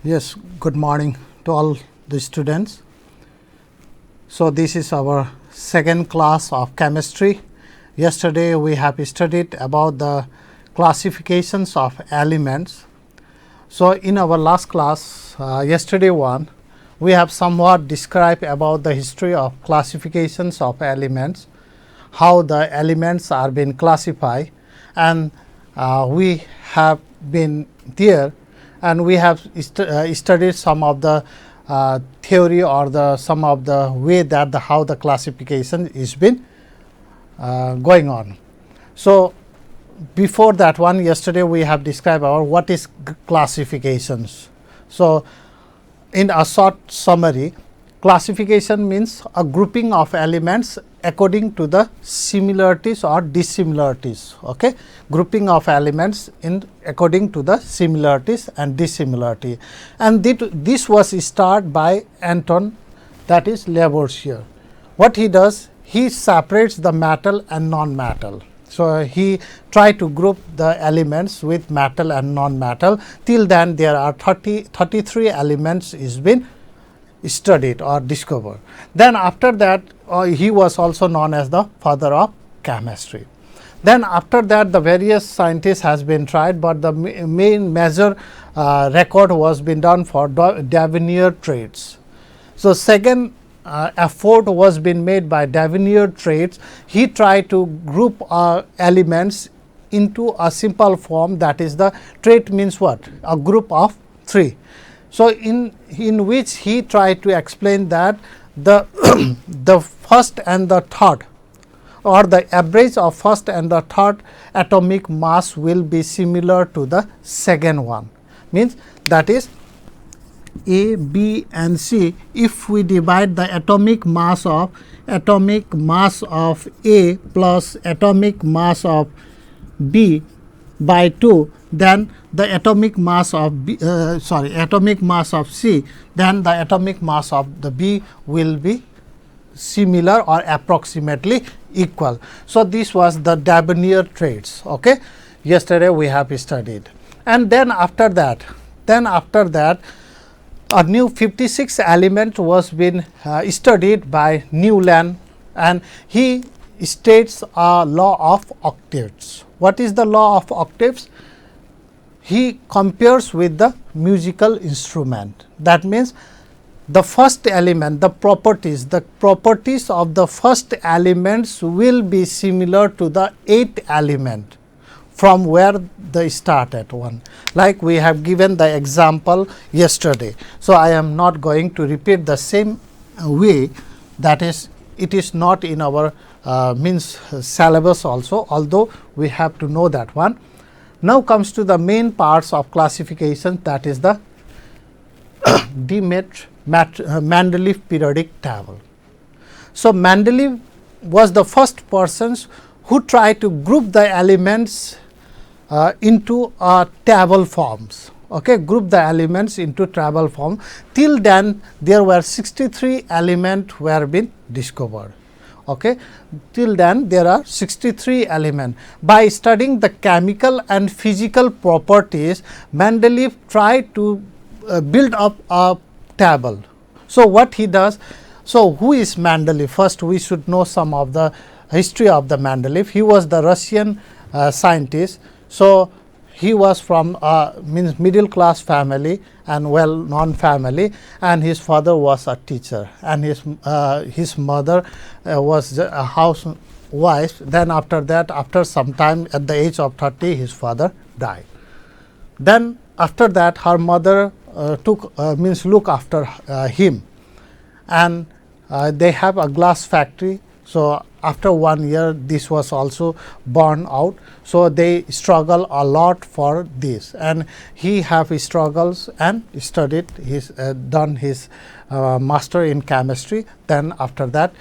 Yes, good morning to all the students. So, this is our second class of chemistry. Yesterday, we have studied about the classifications of elements. So, in our last class, yesterday one, we have somewhat described about the history of classifications of elements, how the elements are being classified, and we have been there and we have studied some of the theory or some of the way that how the classification is been going on. So, before that one, yesterday we have described our what is classifications. So, in a short summary, classification means a grouping of elements according to the similarities or dissimilarities. Okay? Grouping of elements in according to the similarities and dissimilarity, and this was started by Anton, that is Lavoisier. What he does, he separates the metal and non-metal. So, he tried to group the elements with metal and non-metal. Till then there are 33 elements is been studied or discovered. Then after that he was also known as the father of chemistry. Then after that the various scientists has been tried, but the main major record was been done for Davenier traits. So, second effort was been made by Davenier traits. He tried to group elements into a simple form, that is the trait means what? A group of 3. So, in which he tried to explain that the the first and the third, or the average of first and the third atomic mass will be similar to the second one, means that is A, B and C. If we divide the atomic mass of A plus atomic mass of B by 2, then the atomic mass of B, atomic mass of C, then the atomic mass of the B will be similar or approximately equal. So, this was the Davenier traits. Okay? Yesterday we have studied, and then after that a new 56 element was been studied by Newland, and he states a law of octaves. What is the law of octaves? He compares with the musical instrument. That means the first element, the properties of the first elements will be similar to the 8th element from where they started one. Like we have given the example yesterday. So, I am not going to repeat the same way, that is it is not in our syllabus also, although we have to know that one. Now, comes to the main parts of classification, that is the Mendeleev periodic table. So, Mendeleev was the first person who tried to group the elements into table forms. Okay, group the elements into table form. Till then there were 63 elements were been discovered. Okay. Till then there are 63 elements. By studying the chemical and physical properties, Mendeleev tried to build up a table. So, what he does? So, who is Mendeleev? First we should know some of the history of the Mendeleev. He was the Russian scientist. So, he was from means middle class family and well known family, and his father was a teacher, and his mother was a housewife. Then after that, after some time, at the age of 30, his father died. Then after that, her mother look after him, and they have a glass factory. So, after 1 year this was also burned out. So, they struggle a lot for this, and he have his struggles and studied his done his master in chemistry. Then after that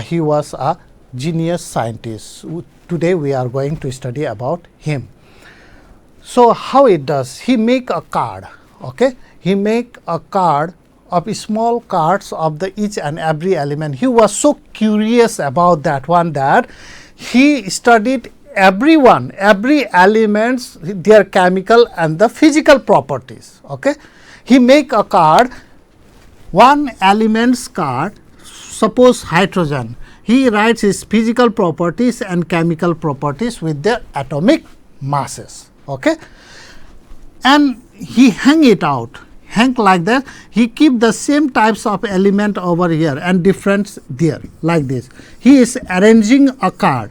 he was a genius scientist. Today we are going to study about him. So, how it does? He make a card. Okay? He make a card of small cards of the each and every element. He was so curious about that one that he studied every elements, their chemical and the physical properties. Okay, he make a card, one element's card, suppose hydrogen. He writes his physical properties and chemical properties with their atomic masses. Okay, and he hang it out, hang like that. He keep the same types of element over here and difference there like this. He is arranging a card.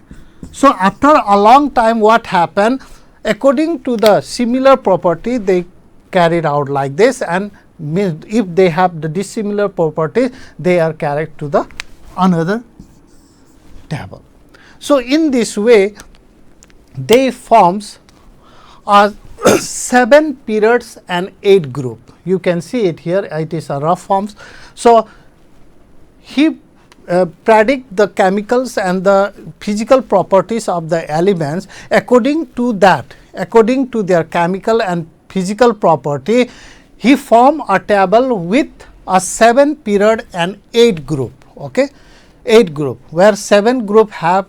So, after a long time what happened, according to the similar property they carried out like this, and if they have the dissimilar properties they are carried to the another table. So, in this way they forms a 7 periods and 8 group. You can see it here, it is a rough forms. So, he predict the chemicals and the physical properties of the elements. According to that, according to their chemical and physical property, he form a table with a 7 period and 8 group. Okay, 8 group, where 7 group have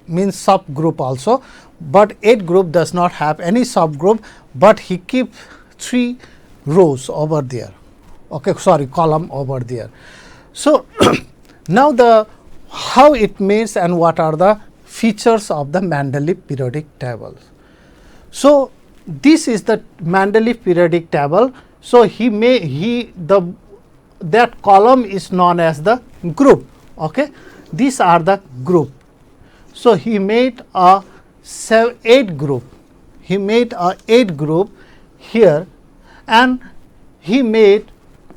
means subgroup also, but 8 group does not have any subgroup, but he keep 3 rows over there. Okay, sorry, column over there. So, now the how it means and what are the features of the Mendeleev periodic table. So, this is the Mendeleev periodic table. So, that column is known as the group. Okay, these are the group. So, he made a 8 group. He made a 8 group here, and he made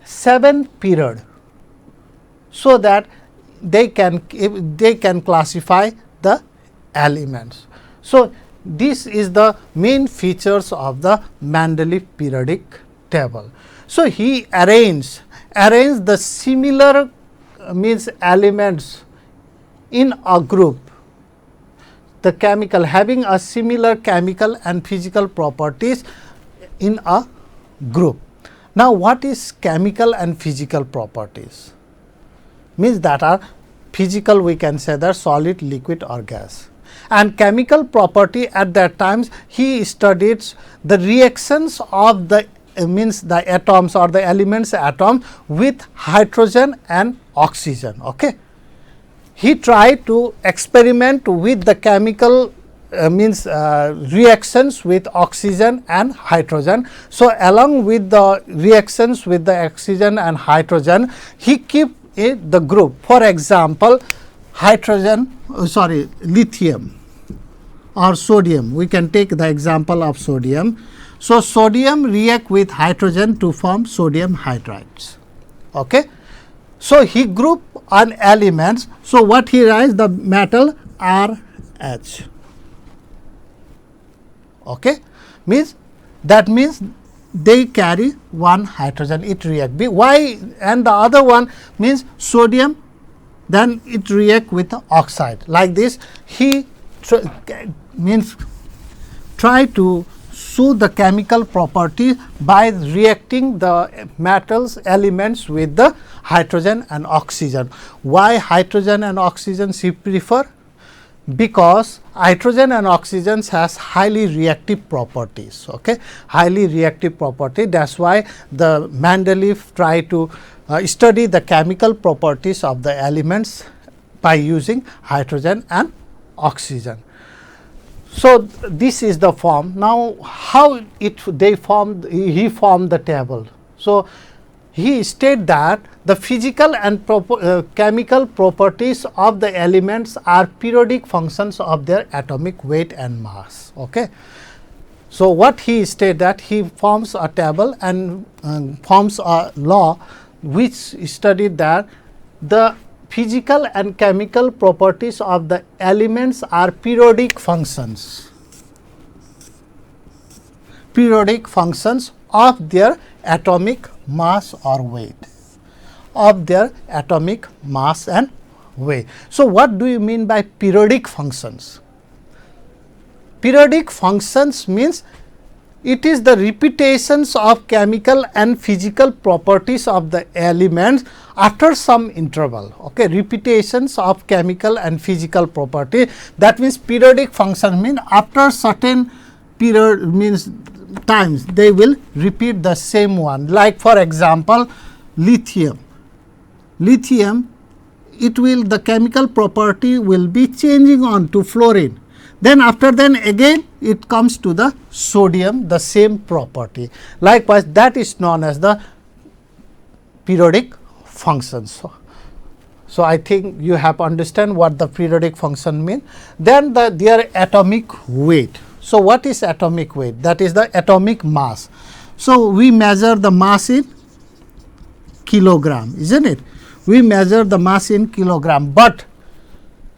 7 period, so that they can classify the elements. So, this is the main features of the Mendeleev periodic table. So, he arranged the similar means elements in a group, the chemical having a similar chemical and physical properties in a group. Now, what is chemical and physical properties? Means that are physical, we can say that solid, liquid or gas, and chemical property at that times he studied the reactions of the means the atoms or the elements atom with hydrogen and oxygen. Okay, he tried to experiment with the chemical reactions with oxygen and hydrogen. So, along with the reactions with the oxygen and hydrogen, he keep the group. For example, lithium or sodium. We can take the example of sodium. So, sodium react with hydrogen to form sodium hydrides. Okay. So, he group on elements. So, what he writes the metal RH. Okay, that means they carry one hydrogen, it react. Why? And the other one means sodium, then it react with the oxide like this. He try to show the chemical property by reacting the metals elements with the hydrogen and oxygen. Why hydrogen and oxygen she prefer? Because hydrogen and oxygen has highly reactive properties. Okay, highly reactive property. That's why the Mendeleev try to study the chemical properties of the elements by using hydrogen and oxygen. So, this is the form. Now, how he formed the table. So, he stated that the physical and chemical properties of the elements are periodic functions of their atomic weight and mass. Okay. So, what he stated that he forms a table and forms a law which studied that the physical and chemical properties of the elements are periodic functions of their atomic mass or weight, of their atomic mass and weight. So, what do you mean by periodic functions? Periodic functions means it is the repetitions of chemical and physical properties of the elements after some interval. Okay, repetitions of chemical and physical property, that means periodic function means after certain period means times they will repeat the same one. Like for example, lithium. Lithium, it will, the chemical property will be changing on to fluorine. Then after then again it comes to the sodium, the same property. Likewise, that is known as the periodic functions. So I think you have understand what the periodic function mean. Then their atomic weight. So what is atomic weight? That is the atomic mass. So we measure the mass in kilogram, isn't it? We measure the mass in kilogram, but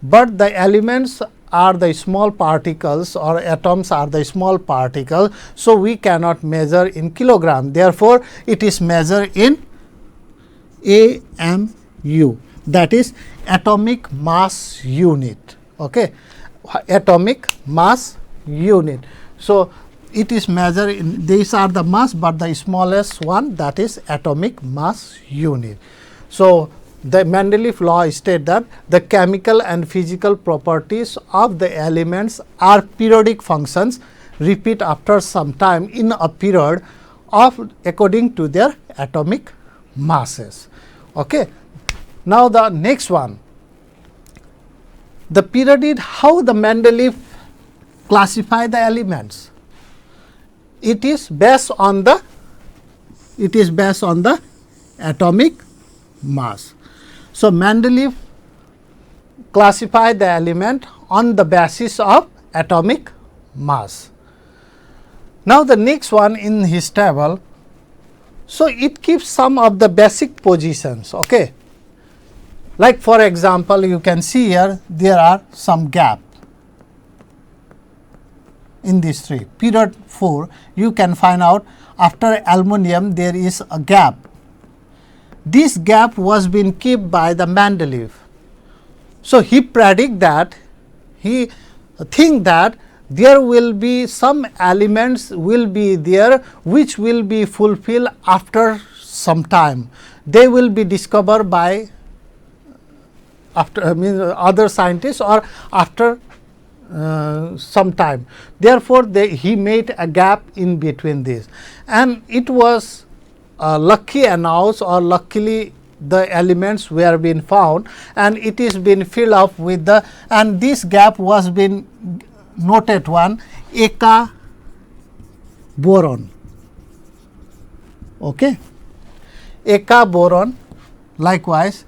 the elements are the small particles, or atoms are the small particles. So we cannot measure in kilogram. Therefore, it is measured in AMU, that is atomic mass unit. Okay, atomic mass unit. So it is measured in, these are the mass, but the smallest one, that is atomic mass unit. So the Mendeleev law states that the chemical and physical properties of the elements are periodic functions, repeat after some time in a period of according to their atomic masses. Okay. Now the next one, the period, how the Mendeleev classify the elements. It is based on the atomic mass. So Mendeleev classify the element on the basis of atomic mass. Now the next one in his table, so it keeps some of the basic positions. Okay. Like for example, you can see here there are some gap in these three. Period 4, you can find out after aluminum there is a gap. This gap was being kept by the Mendeleev. So he predict that, he think that there will be some elements will be there which will be fulfilled after some time. They will be discovered by after other scientists or after some time. Therefore, he made a gap in between this, and it was lucky announced, or luckily the elements were being found, and it is been filled up with the, and this gap was been noted one Eka boron. Okay, Eka boron. Likewise,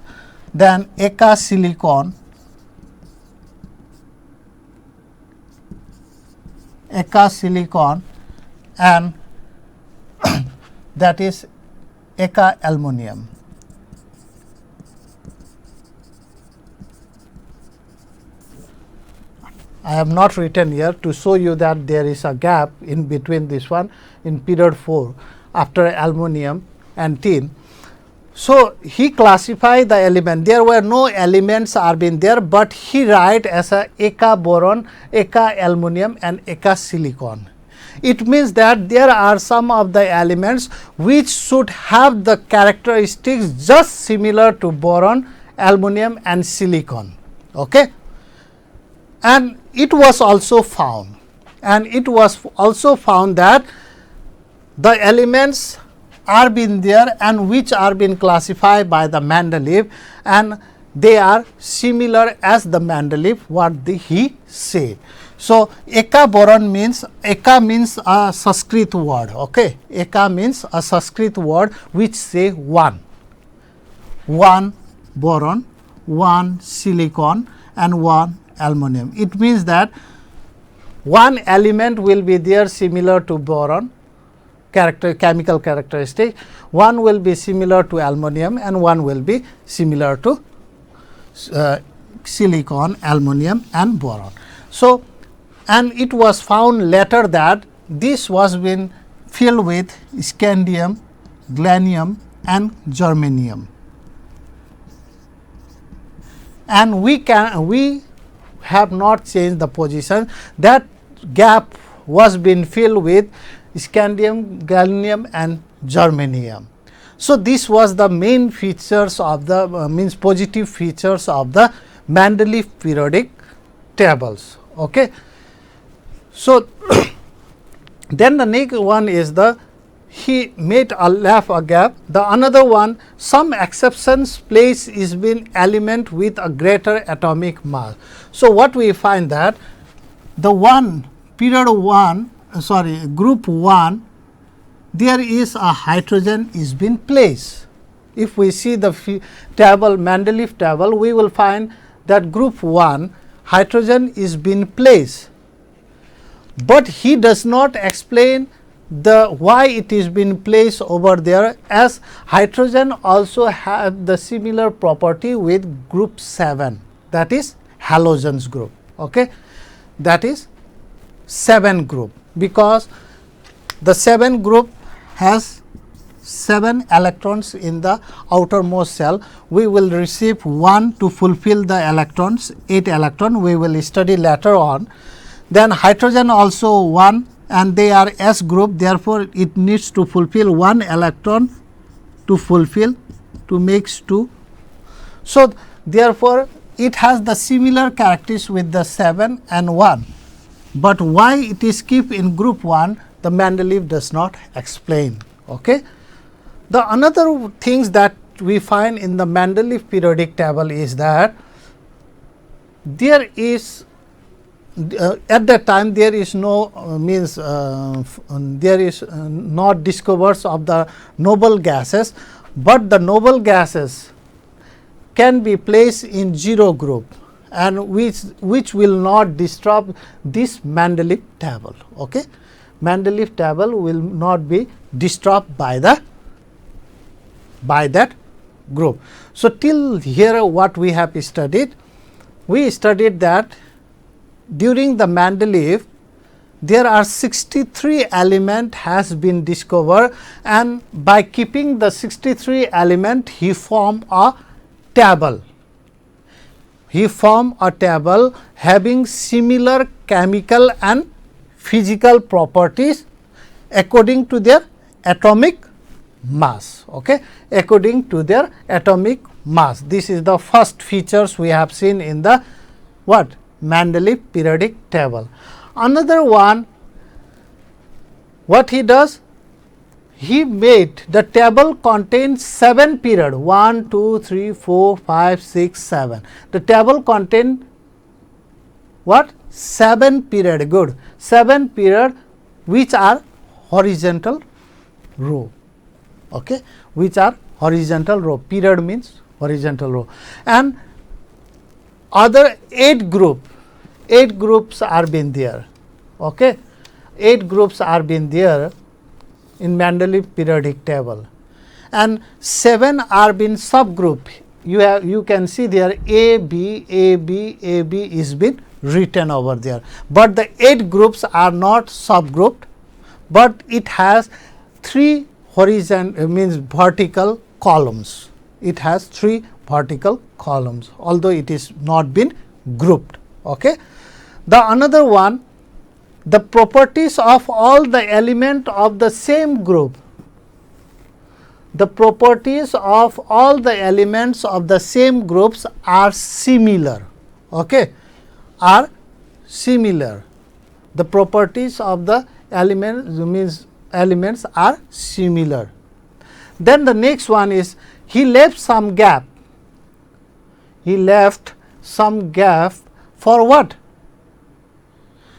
then Eka silicon, and that is Eka aluminum. I have not written here to show you that there is a gap in between this one in period 4 after aluminum and tin. So he classified the element. There were no elements are been there, but he write as a Eka boron, Eka aluminum, and Eka silicon. It means that there are some of the elements which should have the characteristics just similar to boron, aluminum, and silicon. Okay. And it was also found, that the elements are been there and which are been classified by the Mendeleev, and they are similar as the Mendeleev what he said. So Eka boron means, Eka means a Sanskrit word. Okay, Eka means a Sanskrit word which say one boron, one silicon, and one aluminum. It means that one element will be there similar to boron, chemical characteristic, one will be similar to aluminum, and one will be similar to silicon, aluminum, and boron. So, and it was found later that this was been filled with scandium, gallium, and germanium, and we have not changed the position. That gap was been filled with scandium, gallium and germanium. So, this was the main features of the means positive features of the Mendeleev periodic tables. Okay. So, then the next one is the he made a gap. The another one, some exceptions place is been element with a greater atomic mass. So, what we find that the group 1, there is a hydrogen is been placed. If we see the table, Mendeleev table, we will find that group 1 hydrogen is been placed, but he does not explain the why it is been placed over there, as hydrogen also have the similar property with group 7, that is halogens group. Okay. That is 7 group, because the 7 group has 7 electrons in the outermost shell. We will receive 1 to fulfill the electrons, 8 electron we will study later on. Then hydrogen also 1, and they are S group, therefore, it needs to fulfill 1 electron to makes 2. So, therefore, it has the similar characteristics with the 7 and 1, but why it is kept in group 1, the Mendeleev does not explain. Okay. The another things that we find in the Mendeleev periodic table is that there is at that time there is no there is not discoveries of the noble gases, but the noble gases can be placed in 0 group, and which will not disturb this Mendeleev table. Okay. Mendeleev table will not be disturbed by that group. So, till here what we have studied? We studied that during the Mendeleev there are 63 element has been discovered, and by keeping the 63 element he formed a table. He formed a table having similar chemical and physical properties according to their atomic mass. Okay. According to their atomic mass. This is the first features we have seen in the what? Mendeleev periodic table. Another one, what he does? He made the table contains 7 period, 1, 2, 3, 4, 5, 6, 7. The table contain what? 7 period, good. 7 period which are horizontal row. Okay. Which are horizontal row, period means horizontal row, and other 8 groups are been there. Okay. 8 groups are been there in Mendeleev periodic table, and 7 are been subgroup. You can see there A, B, A, B, A, B is been written over there, but the 8 groups are not subgrouped, but it has 3 horizontal means vertical columns. It has 3 vertical columns, although it is not been grouped. Okay. The another one, the properties of all the element of the same group, the properties of all the elements of the same groups are similar. Okay. Are similar. The properties of the elements are similar. Then the next one is he left some gap. He left some gap for what?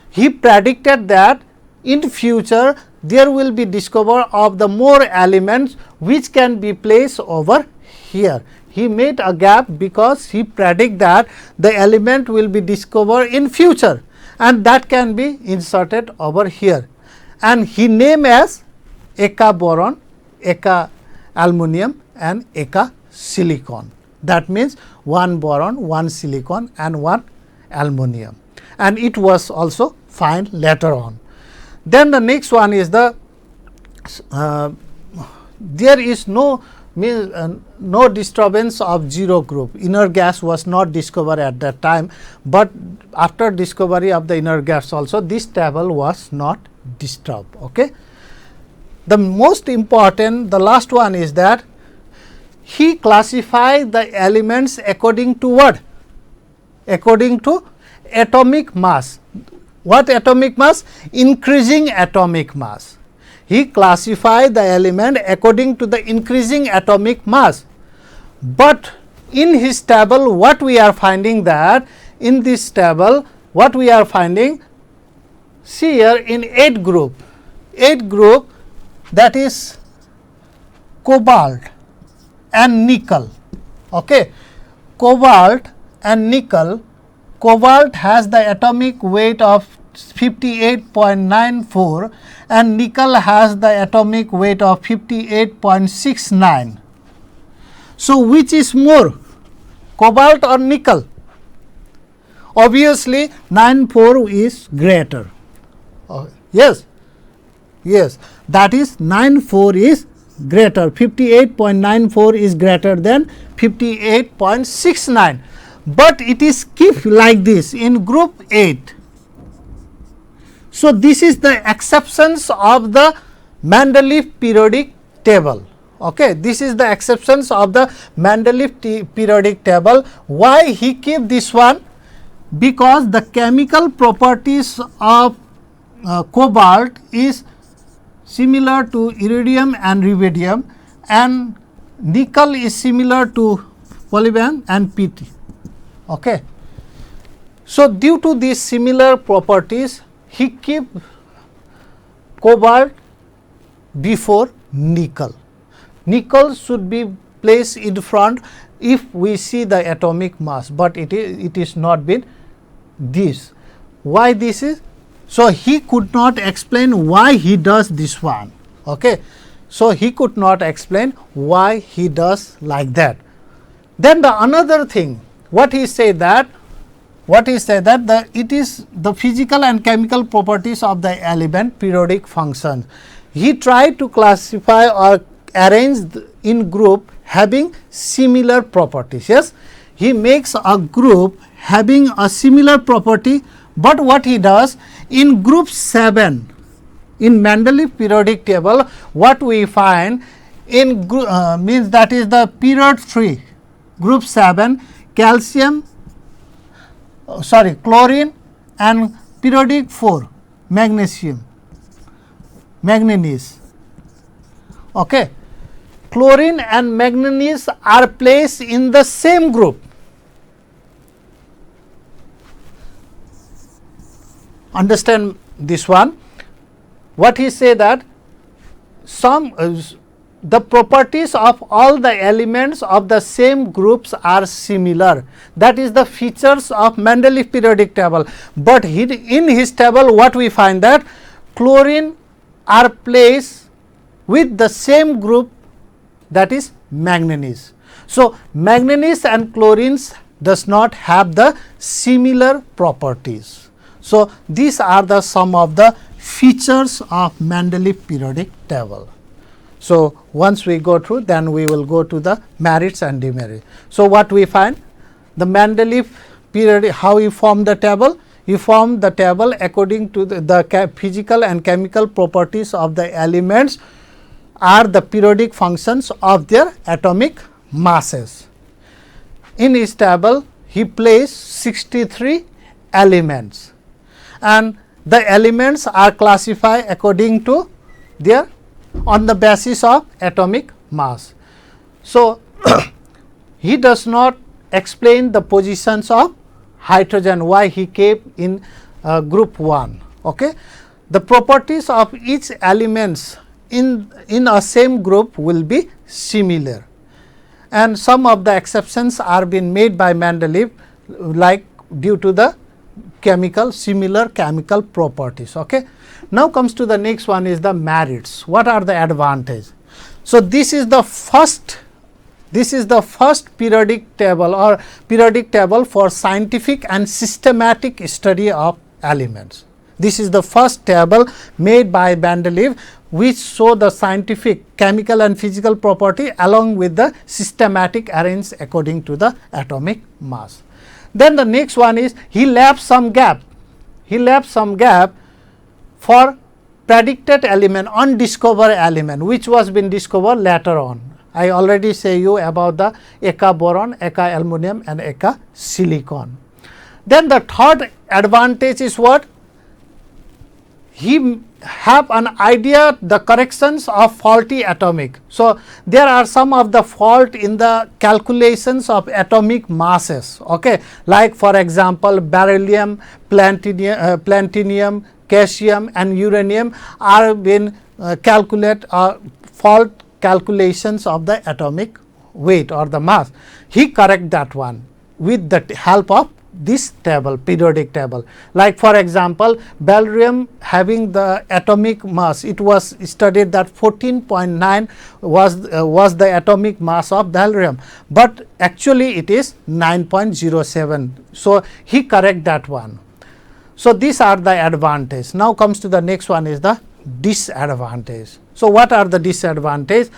He predicted that in future there will be discovery of the more elements which can be placed over here. He made a gap because he predict that the element will be discovered in future, and that can be inserted over here, and he named as Eka boron, Eka aluminum and Eka silicon. That means 1 boron, 1 silicon and 1 aluminum, and it was also found later on. Then the next one is the there is no disturbance of 0 group. Inner gas was not discovered at that time, but after discovery of the inner gas also this table was not disturbed. Okay. the most important, the last one is that he classified the elements according to what? According to atomic mass. What atomic mass? Increasing atomic mass. He classified the element according to the increasing atomic mass. But in his table, what we are finding that in this table, what we are finding, see here in 8 group, that is cobalt and nickel. Okay. Cobalt and nickel. Cobalt has the atomic weight of 58.94 and nickel has the atomic weight of 58.69. So, which is more, cobalt or nickel? Obviously, 94 is greater. Yes, yes, that is 94 is greater, 58.94 is greater than 58.69, but it is kept like this in group 8. So, this is the exceptions of the Mandela periodic table. Okay, this is the exceptions of the Mandela periodic table. Why he keep this one? Because the chemical properties of cobalt is similar to iridium and rubidium, and nickel is similar to molybdenum and PT. Okay. So, due to these similar properties, he keep cobalt before nickel. Nickel should be placed in front if we see the atomic mass, but it is not been this. Why this is? So, he could not explain why he does this one. Okay. So, he could not explain why he does like that. Then the another thing, what he said that it is the physical and chemical properties of the element periodic function. He tried to classify or arrange in group having similar properties. Yes, he makes a group having a similar property, but what he does in group 7 in Mandela periodic table, what we find in means that is the period 3 group 7 calcium chlorine and periodic 4 manganese. Okay. Chlorine and manganese are placed in the same group. Understand this one. What he say that some the properties of all the elements of the same groups are similar. That is the features of Mandela periodic table. But in his table, what we find that chlorine are placed with the same group, that is manganese. So, manganese and chlorines does not have the similar properties. So, these are the some of the features of Mandela periodic table. So, once we go through, then we will go to the merits and demerits. So, what we find? The Mandela periodic, how he formed the table? He formed the table according to the physical and chemical properties of the elements are the periodic functions of their atomic masses. In his table, he placed 63 elements, and the elements are classified according to their on the basis of atomic mass. So, he does not explain the positions of hydrogen, why he kept in group 1. Okay. The properties of each elements in a same group will be similar, and some of the exceptions are being made by Mandela, like due to the similar chemical properties. Okay. Now comes to the next one is the merits. What are the advantages? So, this is the first periodic table or periodic table for scientific and systematic study of elements. This is the first table made by Mandela, which show the scientific, chemical and physical property along with the systematic arranged according to the atomic mass. Then the next one is he left some gap. For predicted element, undiscovered element, which was been discovered later on. I already say you about the Eka boron, Eka aluminum and Eka silicon. Then the third advantage is what? He have an idea the corrections of faulty atomic. So, there are some of the fault in the calculations of atomic masses, okay, like for example, beryllium, platinum, caesium and uranium are been calculate fault calculations of the atomic weight or the mass. He correct that one with the help of this table, periodic table. Like for example, beryllium having the atomic mass, it was studied that 14.9 was the atomic mass of beryllium, but actually it is 9.07. So, he correct that one. So, these are the advantage. Now, comes to the next one is the disadvantage. So, what are the disadvantage?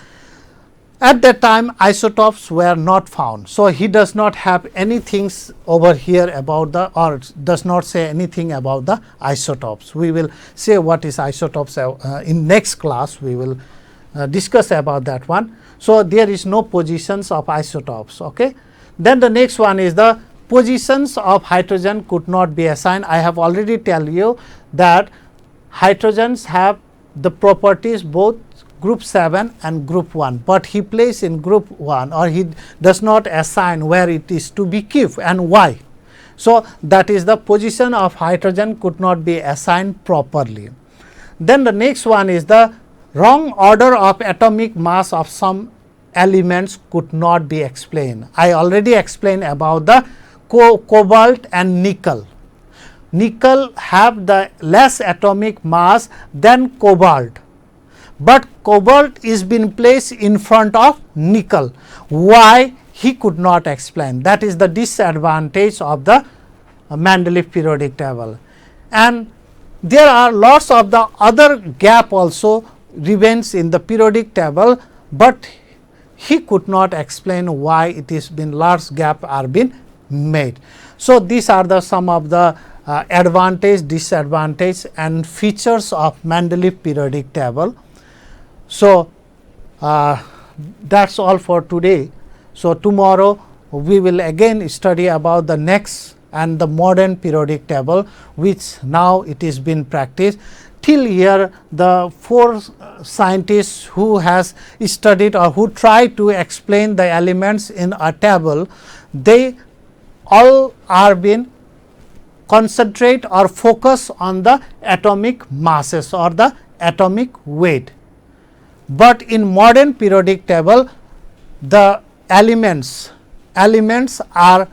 At that time isotopes were not found. So, he does not have anything over here about the, or does not say anything about the isotopes. We will say what is isotopes in next class, we will discuss about that one. So, there is no positions of isotopes. Okay. Then the next one is the positions of hydrogen could not be assigned. I have already tell you that hydrogens have the properties both group 7 and group 1, but he plays in group 1 or he does not assign where it is to be kept and why. So, that is the position of hydrogen could not be assigned properly. Then the next one is the wrong order of atomic mass of some elements could not be explained. I already explained about the cobalt and nickel. Nickel have the less atomic mass than cobalt, but cobalt is been placed in front of nickel. Why? He could not explain. That is the disadvantage of the Mendeleev periodic table. And there are lots of the other gap also remains in the periodic table, but he could not explain why it is been large gap are been made. So, these are the some of the advantage, disadvantage and features of Mendeleev periodic table. So, that is all for today. So, tomorrow we will again study about the next and the modern periodic table, which now it is been practiced. Till here the 4 scientists who has studied or who try to explain the elements in a table, they all are been concentrate or focus on the atomic masses or the atomic weight. But in modern periodic table, the elements are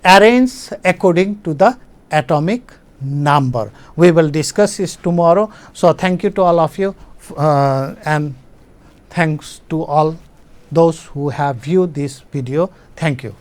arranged according to the atomic number. We will discuss this tomorrow. So, thank you to all of you and thanks to all those who have viewed this video. Thank you.